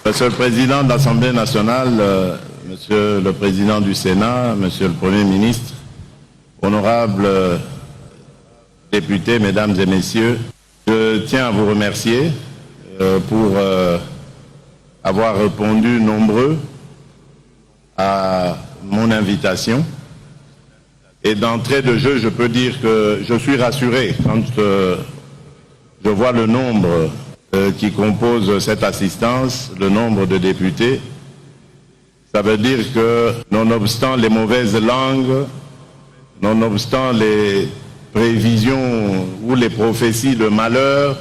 Monsieur le Président de l'Assemblée nationale, Monsieur le Président du Sénat, Monsieur le Premier ministre, honorables députés, Mesdames et Messieurs, je tiens à vous remercier pour avoir répondu nombreux à mon invitation. Et d'entrée de jeu, je peux dire que je suis rassuré quand je vois le nombre qui compose cette assistance, le nombre de députés. Ça veut dire que, nonobstant les mauvaises langues, nonobstant les prévisions ou les prophéties de malheur,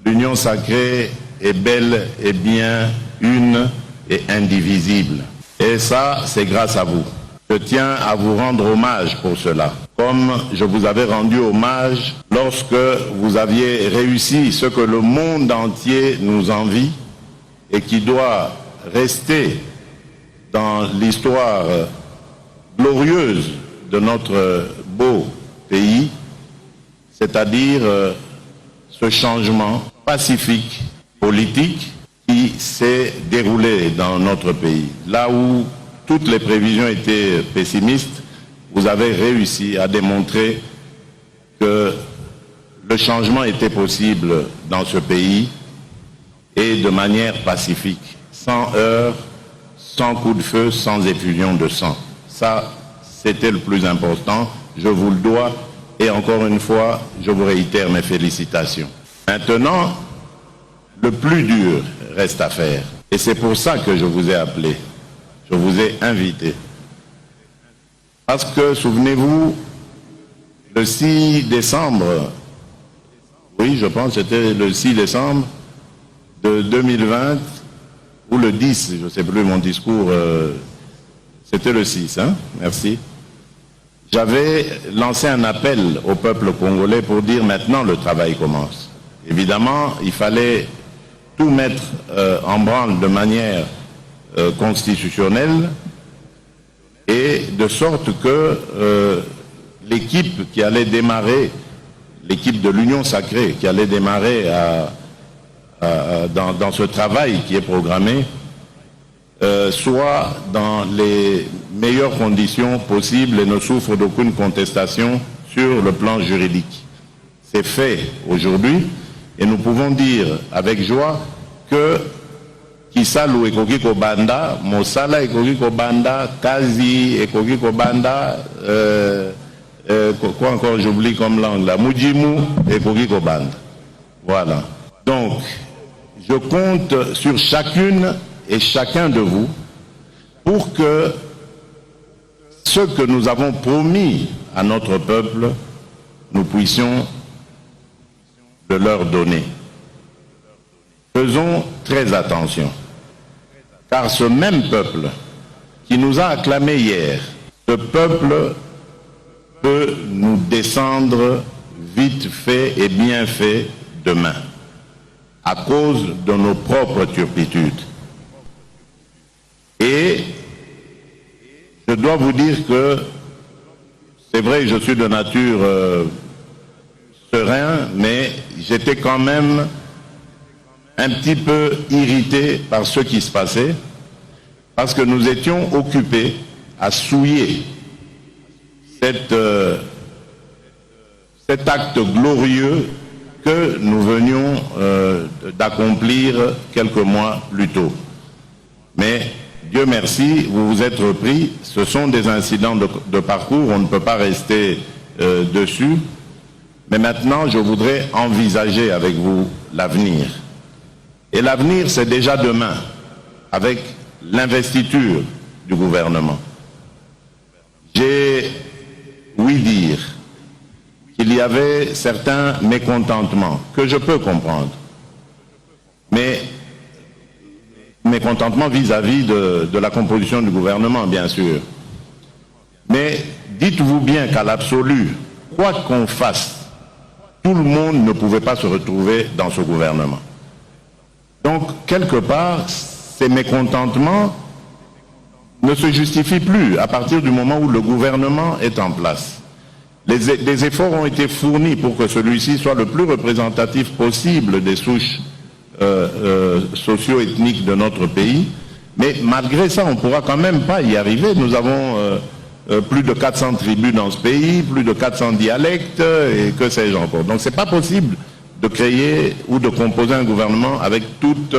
l'union sacrée est bel et bien une et indivisible. Et ça, c'est grâce à vous. Je tiens à vous rendre hommage pour cela, comme je vous avais rendu hommage lorsque vous aviez réussi ce que le monde entier nous envie et qui doit rester dans l'histoire glorieuse de notre beau pays, c'est-à-dire ce changement pacifique, politique, qui s'est déroulé dans notre pays. Là où toutes les prévisions étaient pessimistes, vous avez réussi à démontrer que le changement était possible dans ce pays et de manière pacifique, sans heurts, sans coup de feu, sans effusion de sang. Ça, c'était le plus important, je vous le dois et encore une fois, je vous réitère mes félicitations. Maintenant, le plus dur reste à faire et c'est pour ça que je vous ai appelé. Je vous ai invité. Parce que, souvenez-vous, le 6 décembre, oui, je pense que c'était le 6 décembre de 2020, ou le 10, je ne sais plus mon discours, c'était le 6, hein, merci. J'avais lancé un appel au peuple congolais pour dire maintenant le travail commence. Évidemment, il fallait tout mettre en branle de manière constitutionnelle et de sorte que l'équipe qui allait démarrer, l'équipe de l'Union sacrée qui allait démarrer dans ce travail qui est programmé, soit dans les meilleures conditions possibles et ne souffre d'aucune contestation sur le plan juridique. C'est fait aujourd'hui et nous pouvons dire avec joie que Kisalu ekoki kobanda, Mosala ekoki kobanda, Kazi ekoki kobanda, quoi encore j'oublie comme langue là, Mujimu ekoki kobanda. Voilà. Donc, je compte sur chacune et chacun de vous pour que ce que nous avons promis à notre peuple, nous puissions le leur donner. Faisons très attention. Car ce même peuple qui nous a acclamé hier, ce peuple peut nous descendre vite fait et bien fait demain, à cause de nos propres turpitudes. Et je dois vous dire que c'est vrai que je suis de nature serein, mais j'étais quand même un petit peu irrité par ce qui se passait, parce que nous étions occupés à souiller cet acte glorieux que nous venions d'accomplir quelques mois plus tôt. Mais Dieu merci, vous vous êtes repris, ce sont des incidents de parcours, on ne peut pas rester dessus, mais maintenant je voudrais envisager avec vous l'avenir. Et l'avenir, c'est déjà demain, avec l'investiture du gouvernement. J'ai ouï dire qu'il y avait certains mécontentements, que je peux comprendre. Mais mécontentements vis-à-vis de la composition du gouvernement, bien sûr. Mais dites-vous bien qu'à l'absolu, quoi qu'on fasse, tout le monde ne pouvait pas se retrouver dans ce gouvernement. Donc, quelque part, ces mécontentements ne se justifient plus à partir du moment où le gouvernement est en place. Des efforts ont été fournis pour que celui-ci soit le plus représentatif possible des souches socio-ethniques de notre pays. Mais malgré ça, on ne pourra quand même pas y arriver. Nous avons plus de 400 tribus dans ce pays, plus de 400 dialectes, et que sais-je encore. Donc ce n'est pas possible de créer ou de composer un gouvernement avec toutes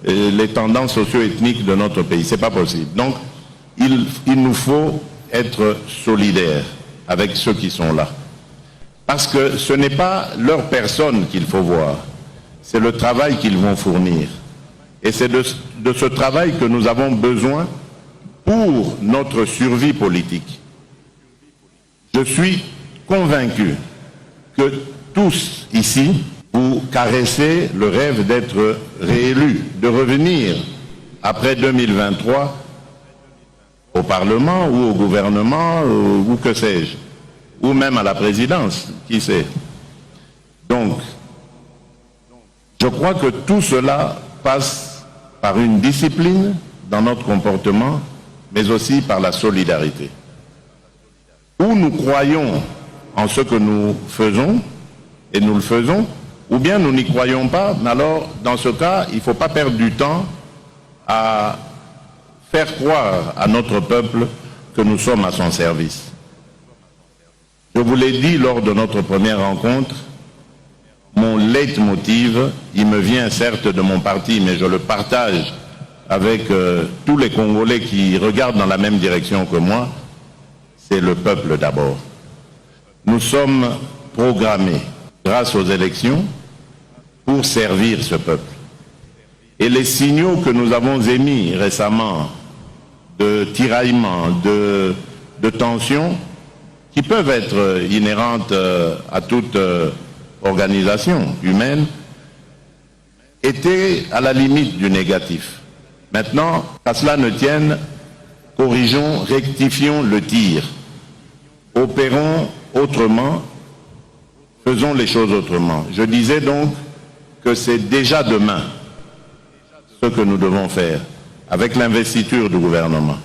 les tendances socio-ethniques de notre pays. Ce n'est pas possible. Donc il nous faut être solidaires avec ceux qui sont là. Parce que ce n'est pas leur personne qu'il faut voir, c'est le travail qu'ils vont fournir. Et c'est de ce travail que nous avons besoin pour notre survie politique. Je suis convaincu que tous ici, vous caressez le rêve d'être réélus, de revenir après 2023 au Parlement ou au gouvernement ou que sais-je, ou même à la présidence, qui sait. Donc, je crois que tout cela passe par une discipline dans notre comportement, mais aussi par la solidarité. Ou nous croyons en ce que nous faisons, et nous le faisons, ou bien nous n'y croyons pas, mais alors, dans ce cas, il ne faut pas perdre du temps à faire croire à notre peuple que nous sommes à son service. Je vous l'ai dit lors de notre première rencontre, mon leitmotiv, il me vient certes de mon parti, mais je le partage avec tous les Congolais qui regardent dans la même direction que moi, c'est le peuple d'abord. Nous sommes programmés, grâce aux élections, pour servir ce peuple. Et les signaux que nous avons émis récemment de tiraillement, de tension, qui peuvent être inhérentes à toute organisation humaine, étaient à la limite du négatif. Maintenant, qu'à cela ne tienne, corrigeons, rectifions le tir. Opérons autrement, faisons les choses autrement. Je disais donc que c'est déjà demain ce que nous devons faire, avec l'investiture du gouvernement.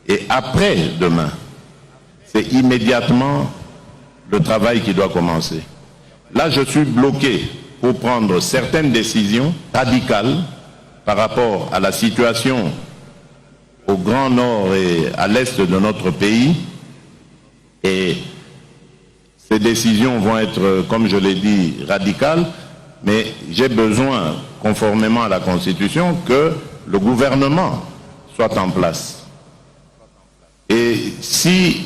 Et après demain, c'est immédiatement le travail qui doit commencer. Là, je suis bloqué pour prendre certaines décisions radicales par rapport à la situation au Grand Nord et à l'Est de notre pays. Et ces décisions vont être, comme je l'ai dit, radicales, mais j'ai besoin, conformément à la Constitution, que le gouvernement soit en place. Et si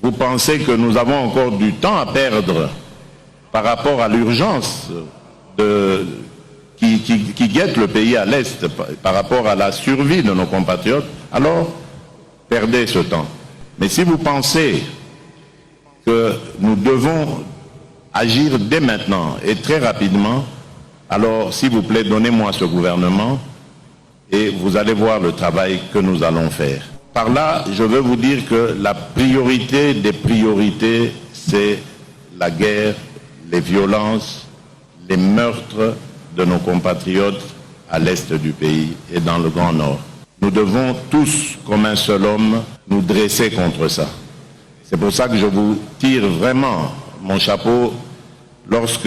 vous pensez que nous avons encore du temps à perdre par rapport à l'urgence qui guette le pays à l'Est, par rapport à la survie de nos compatriotes, alors perdez ce temps. Mais si vous pensez que nous devons agir dès maintenant et très rapidement, alors s'il vous plaît, donnez-moi ce gouvernement et vous allez voir le travail que nous allons faire. Par là, je veux vous dire que la priorité des priorités, c'est la guerre, les violences, les meurtres de nos compatriotes à l'est du pays et dans le Grand Nord. Nous devons tous, comme un seul homme, nous dresser contre ça. C'est pour ça que je vous tire vraiment mon chapeau lorsque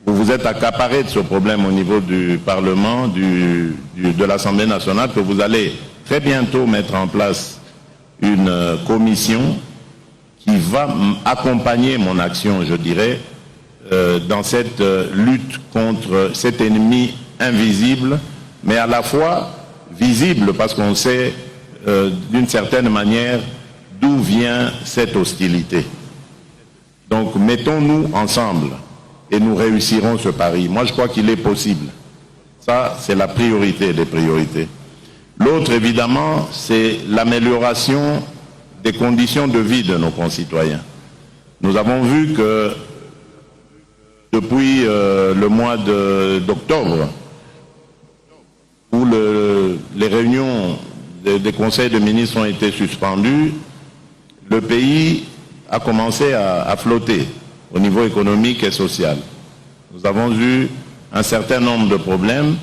vous vous êtes accaparé de ce problème au niveau du Parlement, de l'Assemblée nationale, que vous allez très bientôt mettre en place une commission qui va accompagner mon action, je dirais, dans cette lutte contre cet ennemi invisible, mais à la fois visible parce qu'on sait d'une certaine manière d'où vient cette hostilité. Donc mettons-nous ensemble et nous réussirons ce pari. Moi je crois qu'il est possible. Ça c'est la priorité des priorités. L'autre évidemment c'est l'amélioration des conditions de vie de nos concitoyens. Nous avons vu que depuis le mois d'octobre, où les réunions des conseils de ministres ont été suspendues, le pays a commencé à flotter au niveau économique et social. Nous avons eu un certain nombre de problèmes.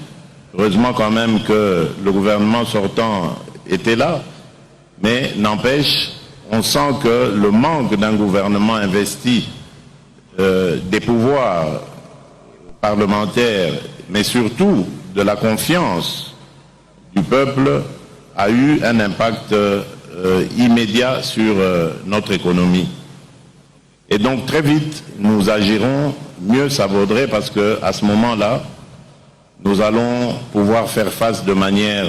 Heureusement quand même que le gouvernement sortant était là, mais n'empêche, on sent que le manque d'un gouvernement investi des pouvoirs parlementaire, mais surtout de la confiance du peuple, a eu un impact immédiat sur notre économie. Et donc très vite, nous agirons, mieux ça vaudrait, parce qu'à ce moment-là, nous allons pouvoir faire face de manière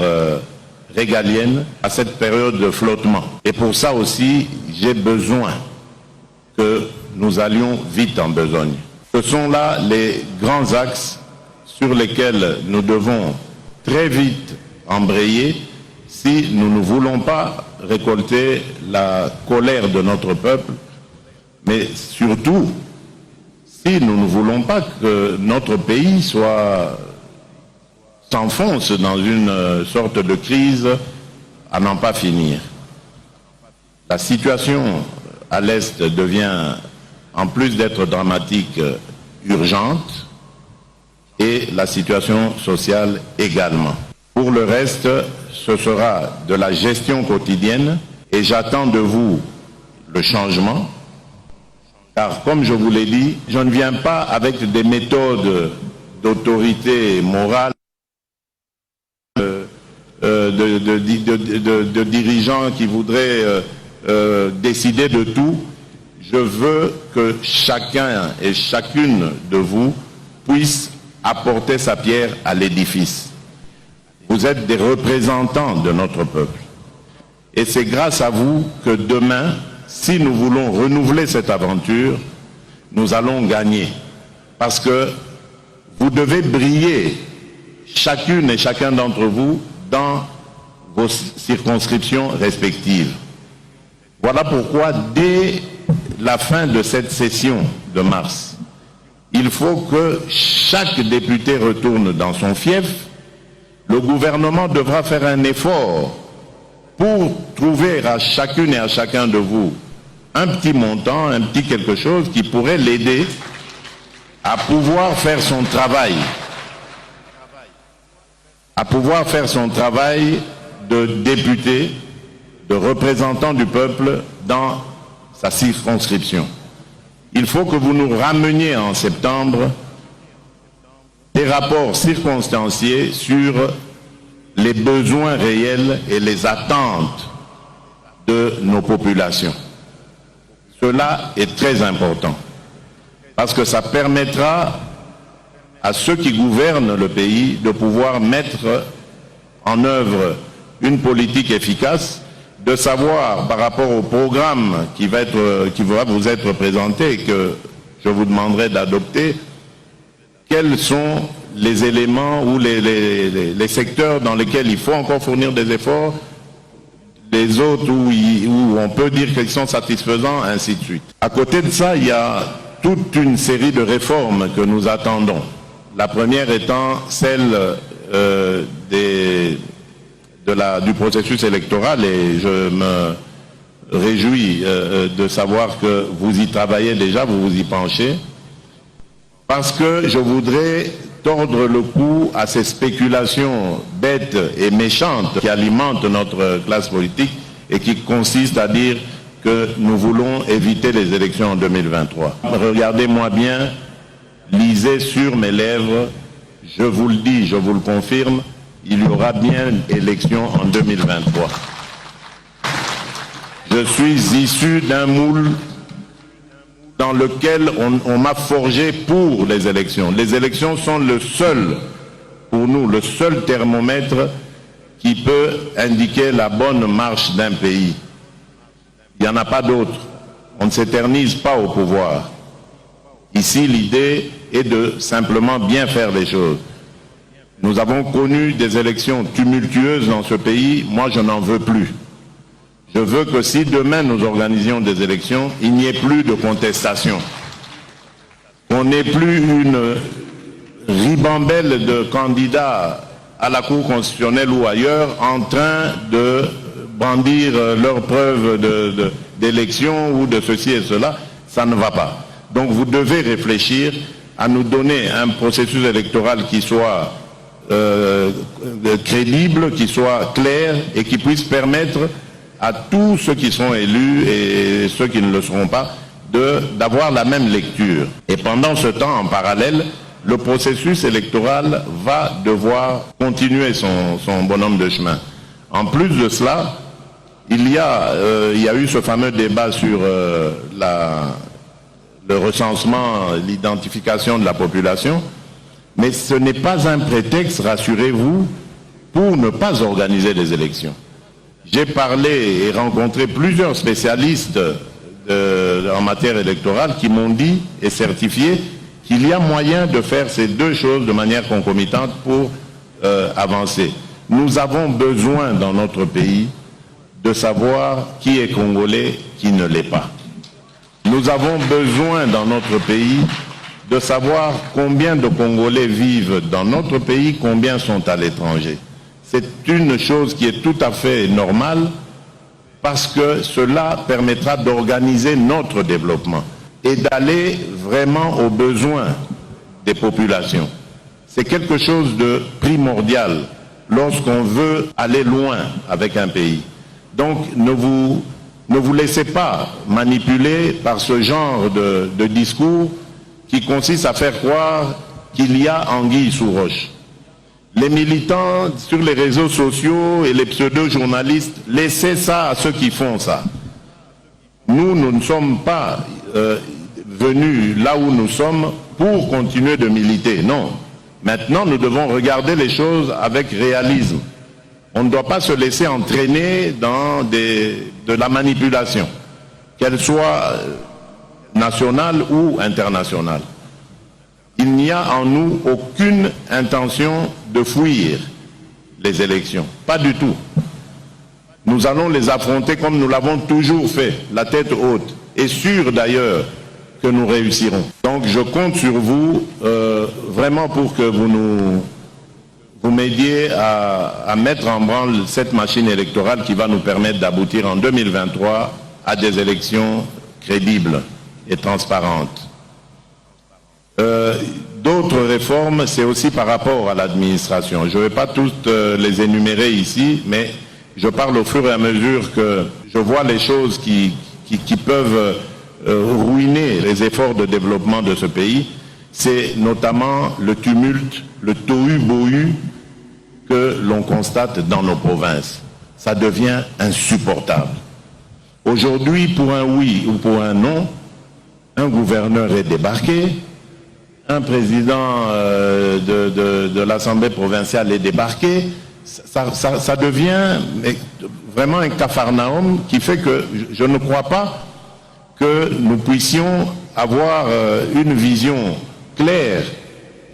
régalienne à cette période de flottement. Et pour ça aussi, j'ai besoin que nous allions vite en besogne. Ce sont là les grands axes sur lesquels nous devons très vite embrayer si nous ne voulons pas récolter la colère de notre peuple, mais surtout si nous ne voulons pas que notre pays s'enfonce dans une sorte de crise à n'en pas finir. La situation à l'Est devient, en plus d'être dramatique, urgente, et la situation sociale également. Pour le reste, ce sera de la gestion quotidienne, et j'attends de vous le changement, car comme je vous l'ai dit, je ne viens pas avec des méthodes d'autorité morale, de dirigeants qui voudraient décider de tout. Je veux que chacun et chacune de vous puisse apporter sa pierre à l'édifice. Vous êtes des représentants de notre peuple. Et c'est grâce à vous que demain, si nous voulons renouveler cette aventure, nous allons gagner. Parce que vous devez briller, chacune et chacun d'entre vous, dans vos circonscriptions respectives. Voilà pourquoi, dès la fin de cette session de mars, il faut que chaque député retourne dans son fief. Le gouvernement devra faire un effort pour trouver à chacune et à chacun de vous un petit montant, un petit quelque chose qui pourrait l'aider à pouvoir faire son travail. À pouvoir faire son travail de député, de représentant du peuple dans sa circonscription. Il faut que vous nous rameniez en septembre des rapports circonstanciés sur les besoins réels et les attentes de nos populations. Cela est très important, parce que ça permettra à ceux qui gouvernent le pays de pouvoir mettre en œuvre une politique efficace, de savoir par rapport au programme qui va vous être présenté et que je vous demanderai d'adopter, quels sont les éléments ou les secteurs dans lesquels il faut encore fournir des efforts, les autres où on peut dire qu'ils sont satisfaisants, ainsi de suite. À côté de ça, il y a toute une série de réformes que nous attendons. La première étant celle du processus électoral, et je me réjouis de savoir que vous y travaillez déjà, vous vous y penchez, parce que je voudrais tordre le cou à ces spéculations bêtes et méchantes qui alimentent notre classe politique et qui consistent à dire que nous voulons éviter les élections en 2023. Regardez-moi bien, lisez sur mes lèvres, je vous le dis, je vous le confirme, il y aura bien élection en 2023. Je suis issu d'un moule dans lequel on m'a forgé pour les élections. Les élections sont le seul, pour nous, le seul thermomètre qui peut indiquer la bonne marche d'un pays. Il n'y en a pas d'autre. On ne s'éternise pas au pouvoir. Ici, l'idée est de simplement bien faire les choses. Nous avons connu des élections tumultueuses dans ce pays. Moi, je n'en veux plus. Je veux que si demain nous organisions des élections, il n'y ait plus de contestation. Qu'on n'ait plus une ribambelle de candidats à la Cour constitutionnelle ou ailleurs en train de brandir leurs preuves d'élection ou de ceci et cela. Ça ne va pas. Donc vous devez réfléchir à nous donner un processus électoral qui soit crédible, qui soit clair et qui puisse permettre à tous ceux qui sont élus et ceux qui ne le seront pas d'avoir la même lecture. Et pendant ce temps, en parallèle, le processus électoral va devoir continuer son bonhomme de chemin. En plus de cela, il y a eu ce fameux débat sur le recensement, l'identification de la population, mais ce n'est pas un prétexte, rassurez-vous, pour ne pas organiser les élections. J'ai parlé et rencontré plusieurs spécialistes en matière électorale qui m'ont dit et certifié qu'il y a moyen de faire ces deux choses de manière concomitante pour avancer. Nous avons besoin dans notre pays de savoir qui est congolais, qui ne l'est pas. Nous avons besoin dans notre pays de savoir combien de Congolais vivent dans notre pays, combien sont à l'étranger. C'est une chose qui est tout à fait normale parce que cela permettra d'organiser notre développement et d'aller vraiment aux besoins des populations. C'est quelque chose de primordial lorsqu'on veut aller loin avec un pays. Donc ne vous laissez pas manipuler par ce genre de discours qui consiste à faire croire qu'il y a anguille sous roche. Les militants sur les réseaux sociaux et les pseudo-journalistes, laissez ça à ceux qui font ça. Nous ne sommes pas venus là où nous sommes pour continuer de militer, non. Maintenant, nous devons regarder les choses avec réalisme. On ne doit pas se laisser entraîner dans de la manipulation, qu'elle soit nationale ou internationale. Il n'y a en nous aucune intention de fuir les élections, pas du tout. Nous allons les affronter comme nous l'avons toujours fait, la tête haute, et sûr d'ailleurs que nous réussirons. Donc je compte sur vous vraiment pour que vous m'aidiez à mettre en branle cette machine électorale qui va nous permettre d'aboutir en 2023 à des élections crédibles et transparentes. D'autres réformes, c'est aussi par rapport à l'administration. Je ne vais pas toutes les énumérer ici, mais je parle au fur et à mesure que je vois les choses qui peuvent ruiner les efforts de développement de ce pays. C'est notamment le tumulte, le tohu-bohu que l'on constate dans nos provinces. Ça devient insupportable. Aujourd'hui, pour un oui ou pour un non, un gouverneur est débarqué, un président de l'Assemblée provinciale est débarqué. Ça devient vraiment un capharnaüm qui fait que je ne crois pas que nous puissions avoir une vision claire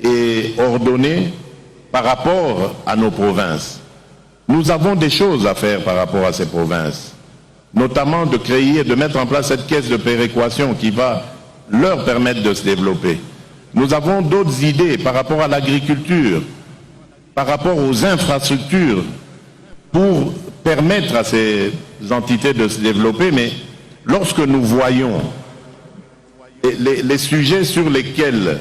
et ordonnée par rapport à nos provinces. Nous avons des choses à faire par rapport à ces provinces, notamment de créer, de mettre en place cette caisse de péréquation qui va leur permettre de se développer. Nous avons d'autres idées par rapport à l'agriculture, par rapport aux infrastructures, pour permettre à ces entités de se développer, mais lorsque nous voyons les sujets sur lesquels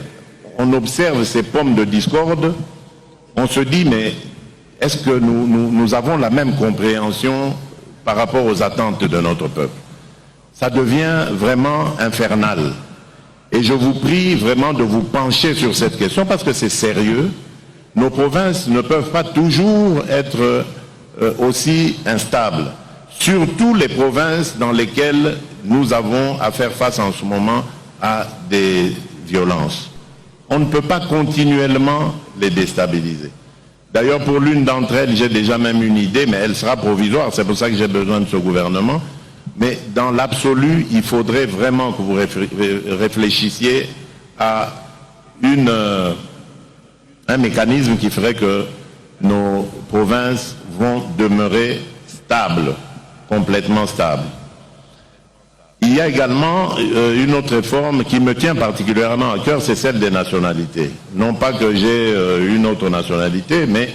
on observe ces pommes de discorde, on se dit, mais est-ce que nous avons la même compréhension par rapport aux attentes de notre peuple? Ça devient vraiment infernal. Et je vous prie vraiment de vous pencher sur cette question parce que c'est sérieux. Nos provinces ne peuvent pas toujours être aussi instables. Surtout les provinces dans lesquelles nous avons à faire face en ce moment à des violences. On ne peut pas continuellement les déstabiliser. D'ailleurs, pour l'une d'entre elles, j'ai déjà même une idée, mais elle sera provisoire. C'est pour ça que j'ai besoin de ce gouvernement. Mais dans l'absolu, il faudrait vraiment que vous réfléchissiez à un mécanisme qui ferait que nos provinces vont demeurer stables, complètement stables. Il y a également une autre réforme qui me tient particulièrement à cœur, c'est celle des nationalités. Non pas que j'ai une autre nationalité, mais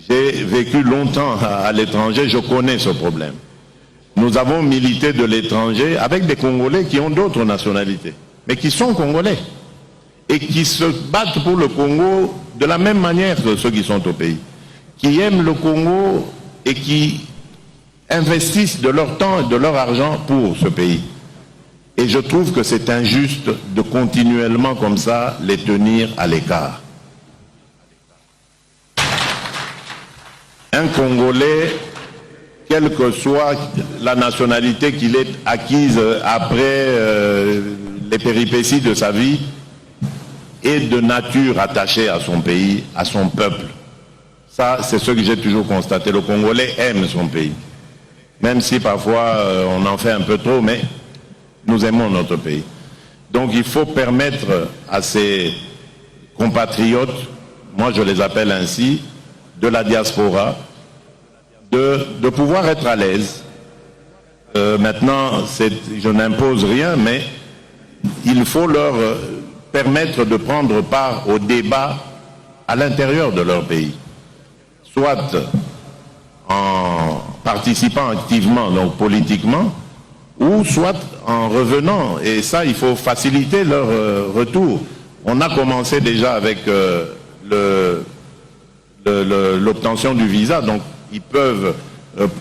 j'ai vécu longtemps à l'étranger, je connais ce problème. Nous avons milité de l'étranger avec des Congolais qui ont d'autres nationalités, mais qui sont Congolais et qui se battent pour le Congo de la même manière que ceux qui sont au pays, qui aiment le Congo et qui investissent de leur temps et de leur argent pour ce pays. Et je trouve que c'est injuste de continuellement comme ça les tenir à l'écart. Un Congolais, quelle que soit la nationalité qu'il ait acquise après les péripéties de sa vie, est de nature attachée à son pays, à son peuple. Ça, c'est ce que j'ai toujours constaté. Le Congolais aime son pays. Même si parfois on en fait un peu trop, mais nous aimons notre pays. Donc il faut permettre à ces compatriotes, moi je les appelle ainsi, de la diaspora, de pouvoir être à l'aise. Maintenant, je n'impose rien, mais il faut leur permettre de prendre part au débat à l'intérieur de leur pays. Soit en participant activement, donc politiquement, ou soit en revenant. Et ça, il faut faciliter leur retour. On a commencé déjà avec l'obtention du visa, donc ils peuvent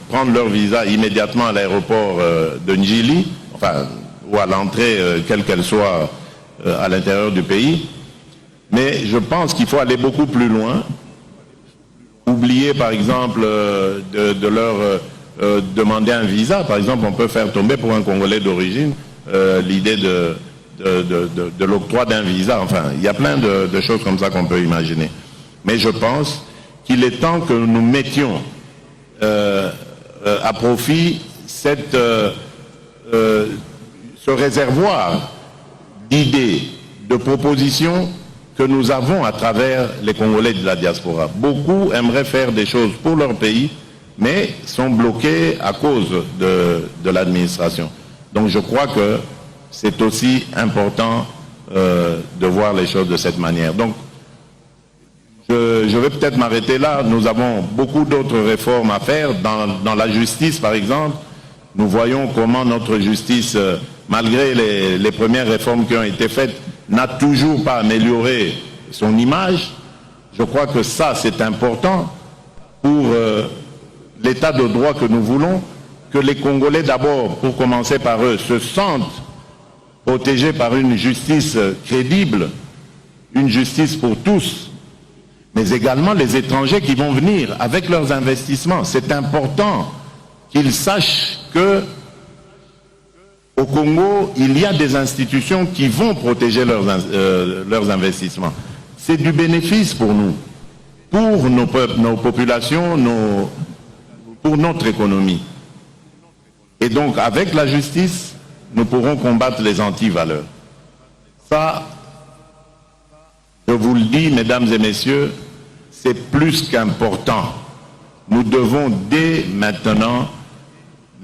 prendre leur visa immédiatement à l'aéroport de Njili, enfin, ou à l'entrée, quelle qu'elle soit, à l'intérieur du pays. Mais je pense qu'il faut aller beaucoup plus loin. Oublier, par exemple, de leur demander un visa. Par exemple, on peut faire tomber pour un Congolais d'origine l'idée de l'octroi d'un visa. Enfin, il y a plein de choses comme ça qu'on peut imaginer. Mais je pense qu'il est temps que nous mettions à profit ce réservoir d'idées, de propositions que nous avons à travers les Congolais de la diaspora. Beaucoup aimeraient faire des choses pour leur pays, mais sont bloqués à cause de l'administration. Donc je crois que c'est aussi important de voir les choses de cette manière. Donc je vais peut-être m'arrêter là. Nous avons beaucoup d'autres réformes à faire. Dans la justice, par exemple, nous voyons comment notre justice, malgré les premières réformes qui ont été faites, n'a toujours pas amélioré son image. Je crois que ça, c'est important pour l'état de droit que nous voulons, que les Congolais, d'abord, pour commencer par eux, se sentent protégés par une justice crédible, une justice pour tous, mais également les étrangers qui vont venir avec leurs investissements. C'est important qu'ils sachent que au Congo, il y a des institutions qui vont protéger leurs investissements. C'est du bénéfice pour nous, pour nos populations, pour notre économie. Et donc, avec la justice, nous pourrons combattre les anti-valeurs. Ça, je vous le dis, mesdames et messieurs, c'est plus qu'important. Nous devons dès maintenant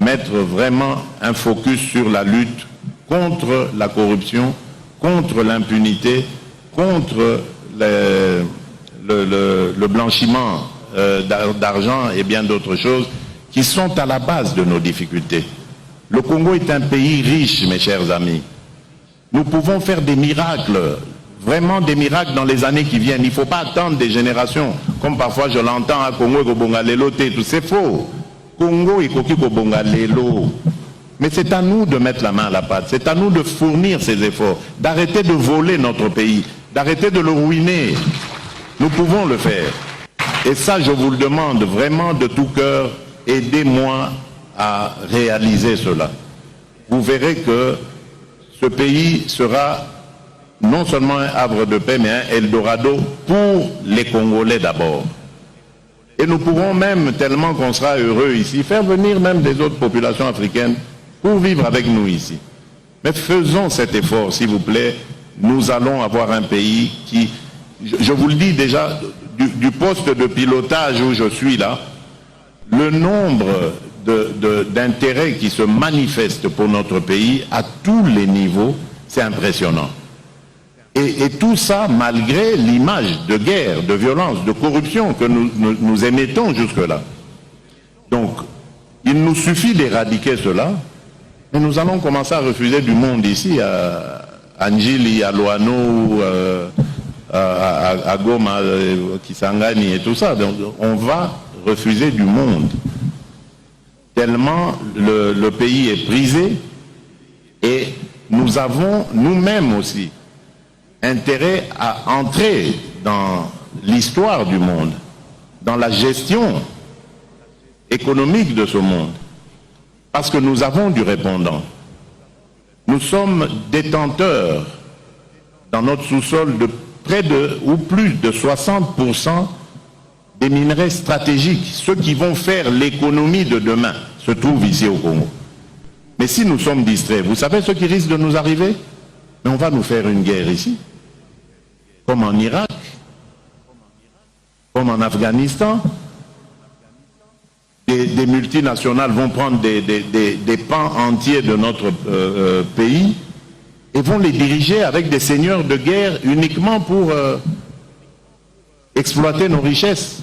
mettre vraiment un focus sur la lutte contre la corruption, contre l'impunité, contre le blanchiment d'argent et bien d'autres choses qui sont à la base de nos difficultés. Le Congo est un pays riche, mes chers amis. Nous pouvons faire des miracles, vraiment des miracles dans les années qui viennent. Il ne faut pas attendre des générations, comme parfois je l'entends à Congo, tout c'est faux. Congo et Koki Kobonga Lelo. Mais c'est à nous de mettre la main à la pâte, c'est à nous de fournir ces efforts, d'arrêter de voler notre pays, d'arrêter de le ruiner. Nous pouvons le faire. Et ça, je vous le demande vraiment de tout cœur, aidez-moi à réaliser cela. Vous verrez que ce pays sera non seulement un havre de paix, mais un Eldorado pour les Congolais d'abord. Et nous pourrons même, tellement qu'on sera heureux ici, faire venir même des autres populations africaines pour vivre avec nous ici. Mais faisons cet effort, s'il vous plaît. Nous allons avoir un pays qui, je vous le dis déjà, du poste de pilotage où je suis là, le nombre d'intérêts qui se manifestent pour notre pays à tous les niveaux, c'est impressionnant. Et tout ça malgré l'image de guerre, de violence, de corruption que nous émettons jusque-là. Donc, il nous suffit d'éradiquer cela, et nous allons commencer à refuser du monde ici, à Njili, à Loano, à Goma, Kisangani et tout ça. Donc, on va refuser du monde. Tellement le pays est prisé et nous avons nous-mêmes aussi intérêt à entrer dans l'histoire du monde, dans la gestion économique de ce monde, parce que nous avons du répondant. Nous sommes détenteurs dans notre sous-sol de près de ou plus de 60% des minerais stratégiques. Ceux qui vont faire l'économie de demain se trouvent ici au Congo. Mais si nous sommes distraits, vous savez ce qui risque de nous arriver? Mais on va nous faire une guerre ici, comme en Irak, comme en Afghanistan. Des multinationales vont prendre des pans entiers de notre pays et vont les diriger avec des seigneurs de guerre uniquement pour exploiter nos richesses.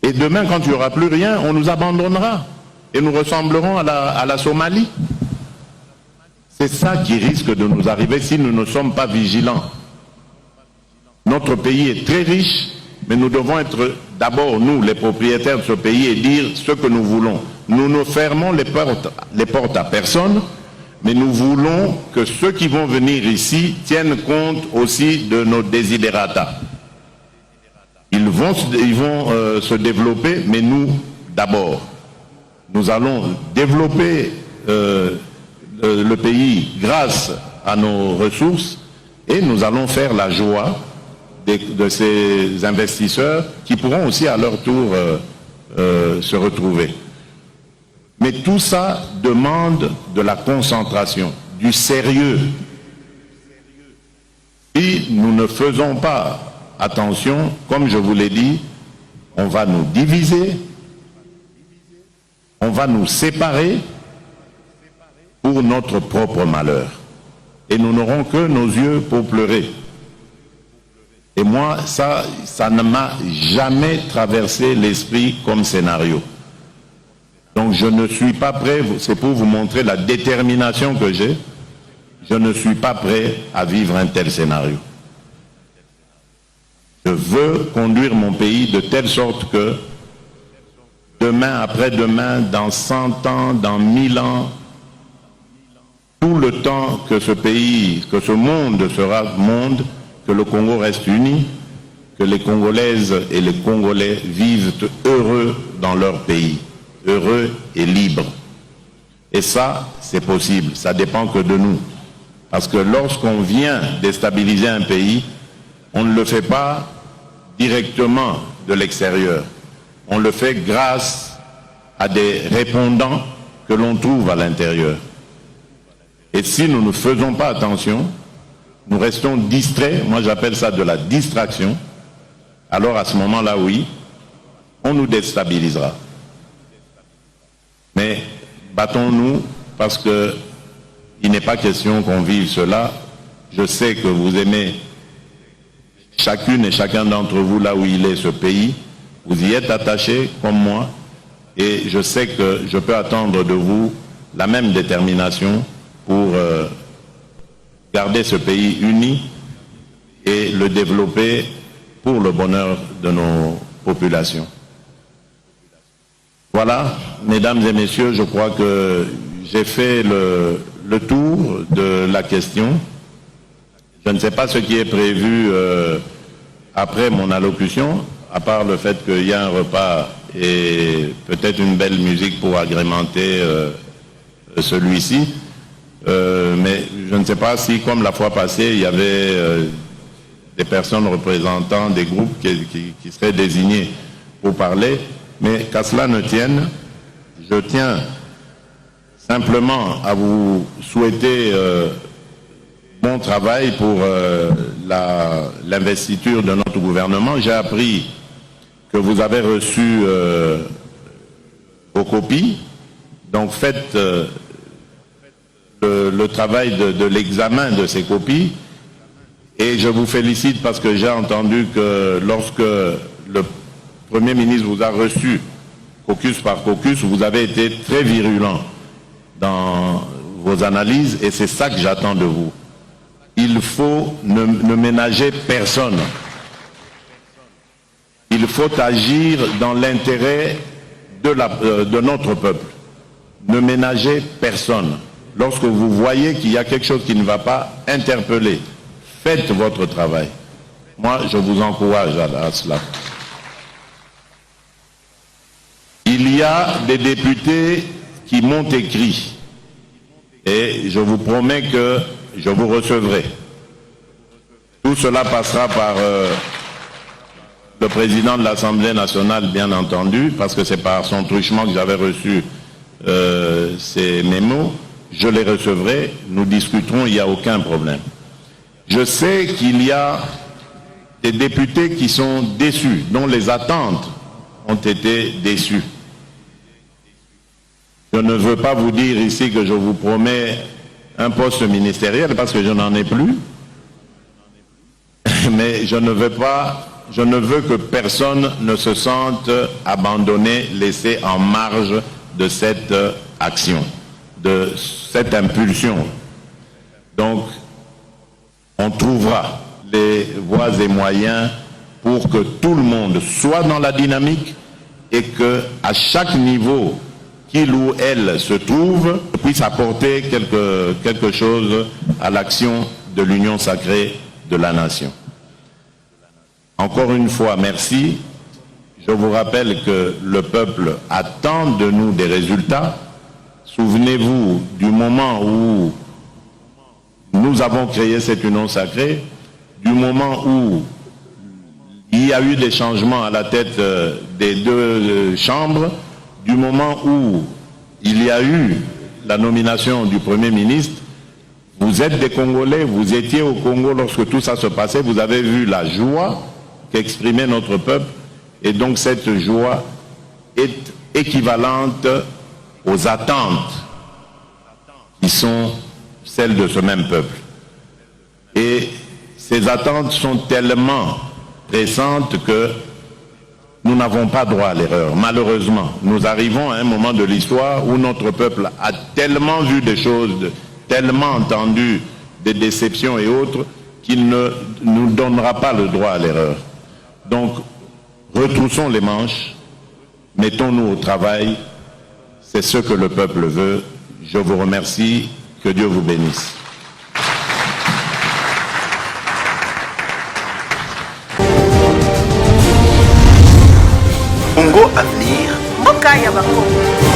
Et demain, quand il n'y aura plus rien, on nous abandonnera et nous ressemblerons à la Somalie. C'est ça qui risque de nous arriver si nous ne sommes pas vigilants. Notre pays est très riche, mais nous devons être d'abord, nous, les propriétaires de ce pays, et dire ce que nous voulons. Nous ne fermons les portes à personne, mais nous voulons que ceux qui vont venir ici tiennent compte aussi de nos desiderata. Ils vont se développer, mais nous, d'abord. Nous allons développer le pays grâce à nos ressources et nous allons faire la joie de ces investisseurs qui pourront aussi à leur tour se retrouver. Mais tout ça demande de la concentration, du sérieux. Si nous ne faisons pas attention, comme je vous l'ai dit, on va nous diviser, on va nous séparer pour notre propre malheur. Et nous n'aurons que nos yeux pour pleurer. Et moi, ça ne m'a jamais traversé l'esprit comme scénario. Donc je ne suis pas prêt, c'est pour vous montrer la détermination que j'ai, je ne suis pas prêt à vivre un tel scénario. Je veux conduire mon pays de telle sorte que demain, après-demain, dans 100 ans, dans 1000 ans, tout le temps que ce pays, que ce monde sera monde, que le Congo reste uni, que les Congolaises et les Congolais vivent heureux dans leur pays, heureux et libres. Et ça, c'est possible, ça dépend que de nous. Parce que lorsqu'on vient déstabiliser un pays, on ne le fait pas directement de l'extérieur. On le fait grâce à des répondants que l'on trouve à l'intérieur. Et si nous ne faisons pas attention, nous restons distraits, moi j'appelle ça de la distraction, alors à ce moment-là, oui, on nous déstabilisera. Mais battons-nous parce qu'il n'est pas question qu'on vive cela. Je sais que vous aimez chacune et chacun d'entre vous là où il est ce pays. Vous y êtes attachés comme moi et je sais que je peux attendre de vous la même détermination pour garder ce pays uni et le développer pour le bonheur de nos populations. Voilà, mesdames et messieurs, je crois que j'ai fait le tour de la question. Je ne sais pas ce qui est prévu après mon allocution, à part le fait qu'il y a un repas et peut-être une belle musique pour agrémenter celui-ci. Mais je ne sais pas si, comme la fois passée, il y avait des personnes représentant des groupes qui seraient désignés pour parler. Mais qu'à cela ne tienne, je tiens simplement à vous souhaiter bon travail pour l'investiture de notre gouvernement. J'ai appris que vous avez reçu vos copies. Donc faites le travail de l'examen de ces copies. Et je vous félicite parce que j'ai entendu que lorsque le Premier ministre vous a reçu caucus par caucus, vous avez été très virulent dans vos analyses et c'est ça que j'attends de vous. Il faut ne ménager personne. Il faut agir dans l'intérêt de notre peuple. Ne ménager personne. lorsque vous voyez qu'il y a quelque chose qui ne va pas, interpellez. Faites votre travail. Moi, je vous encourage à cela. Il y a des députés qui m'ont écrit et je vous promets que je vous recevrai. Tout cela passera par le président de l'Assemblée nationale, bien entendu, parce que c'est par son truchement que j'avais reçu ces mémos. Je les recevrai, nous discuterons, il n'y a aucun problème. Je sais qu'il y a des députés qui sont déçus, dont les attentes ont été déçues. Je ne veux pas vous dire ici que je vous promets un poste ministériel parce que je n'en ai plus. Mais je ne veux que personne ne se sente abandonné, laissé en marge de cette action, de cette impulsion. Donc, on trouvera les voies et moyens pour que tout le monde soit dans la dynamique et que à chaque niveau qu'il ou elle se trouve puisse apporter quelque chose à l'action de l'union sacrée de la nation. Encore une fois, merci. Je vous rappelle que le peuple attend de nous des résultats. Souvenez-vous du moment où nous avons créé cette union sacrée, du moment où il y a eu des changements à la tête des deux chambres, du moment où il y a eu la nomination du Premier ministre. Vous êtes des Congolais, vous étiez au Congo lorsque tout ça se passait, vous avez vu la joie qu'exprimait notre peuple, et donc cette joie est équivalente aux attentes qui sont celles de ce même peuple. Et ces attentes sont tellement pressantes que nous n'avons pas droit à l'erreur. Malheureusement, nous arrivons à un moment de l'histoire où notre peuple a tellement vu des choses, tellement entendu des déceptions et autres, qu'il ne nous donnera pas le droit à l'erreur. Donc, retroussons les manches, mettons-nous au travail, c'est ce que le peuple veut. Je vous remercie, que Dieu vous bénisse. Congo Avenir. Mboka ya Bakongo.